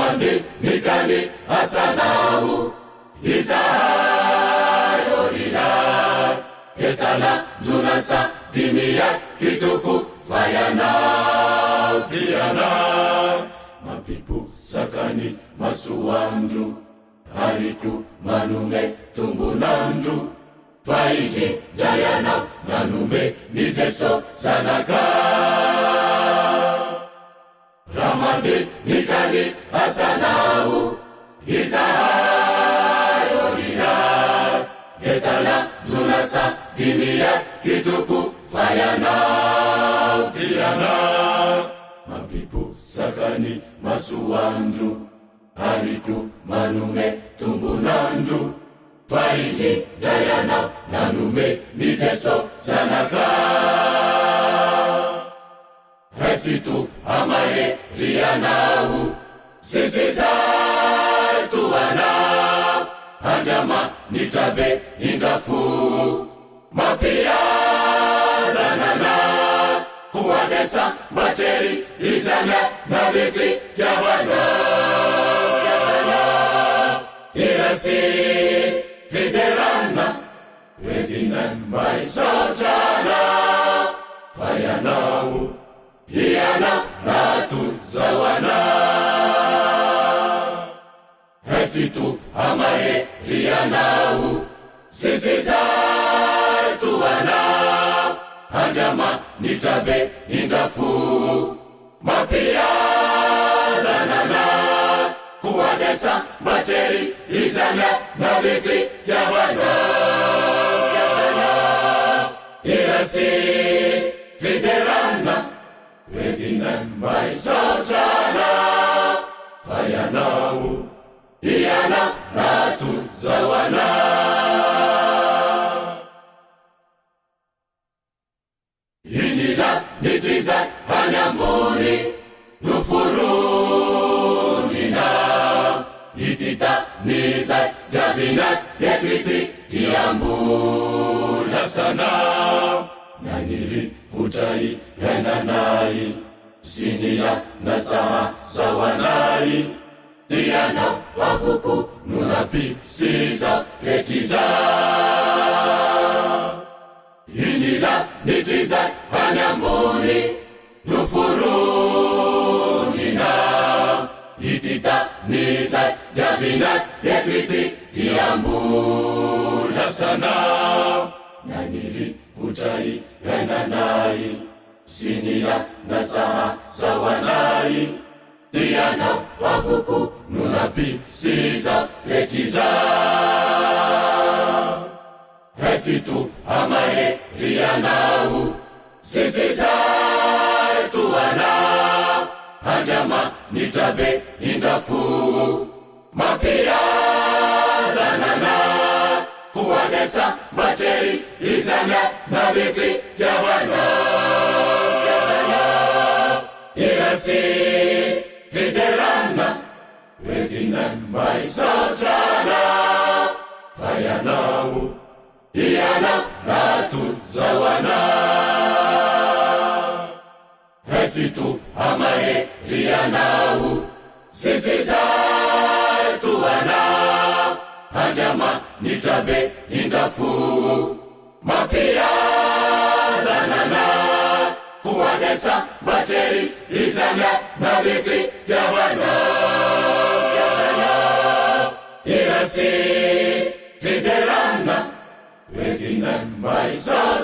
Ramandi nikani asanahu Izahayolila Ketala zunasa dimia kituku fayana Tiana Mapipu sakani masuandru Hariku manume tumbunandru Faiji jayana nanume nizeso sanaka Ramandi nikani asanahu Izahayolila Ketala zunasa dimia kituku fayana Tiana Mapipu sakani masuandru Hariku manume tumbunandru Faiji jayana nanume nizeso sanaka Hesitu amaye rianahu Sisizai tuana Anjama nitabe ingafu Mapia zanana Kuwadesa bacheri izana nabifi jawana Irasi fiderana Redinan maisotana Fayanau Iyana natu zawana Hesitu amaye riyanau Sisizai tuana Anjama nitabe ingafu Mapia zanana Kuwadesa bacheri izana nabifi jawana Irasi fiderana Redinan maisotana Fayanau Iyana natu zawana Inila nitriza hanyambuni Nufurunina Itita niza javinat yekriti Kiambula sana Naniri futai yananai Sinia nasaha sawanai Tiana wafuku nunapi siza retiza Inila nitiza hanyambuni Nufurunina Itita niza javinat yekriti Kiambula sana Naniri futai yananai Sinia nasaha sawanai Tiana wafuku nunapi siza retiza Hesitu amaye rianahu Sisizai tuana Anjama nitabe ingafu Mapia zanana Kuwadesa bacheri izana nabifi jawana Irasi fiderana Redinan maisotana Fayanau Iyana natu zawana Hesitu amaye riyanau Sisizai tuana Anjama nitabe ingafu Mapia zanana Kuwadesa bacheri izana nabifi jawana Irasi fiderana Redinan maisotana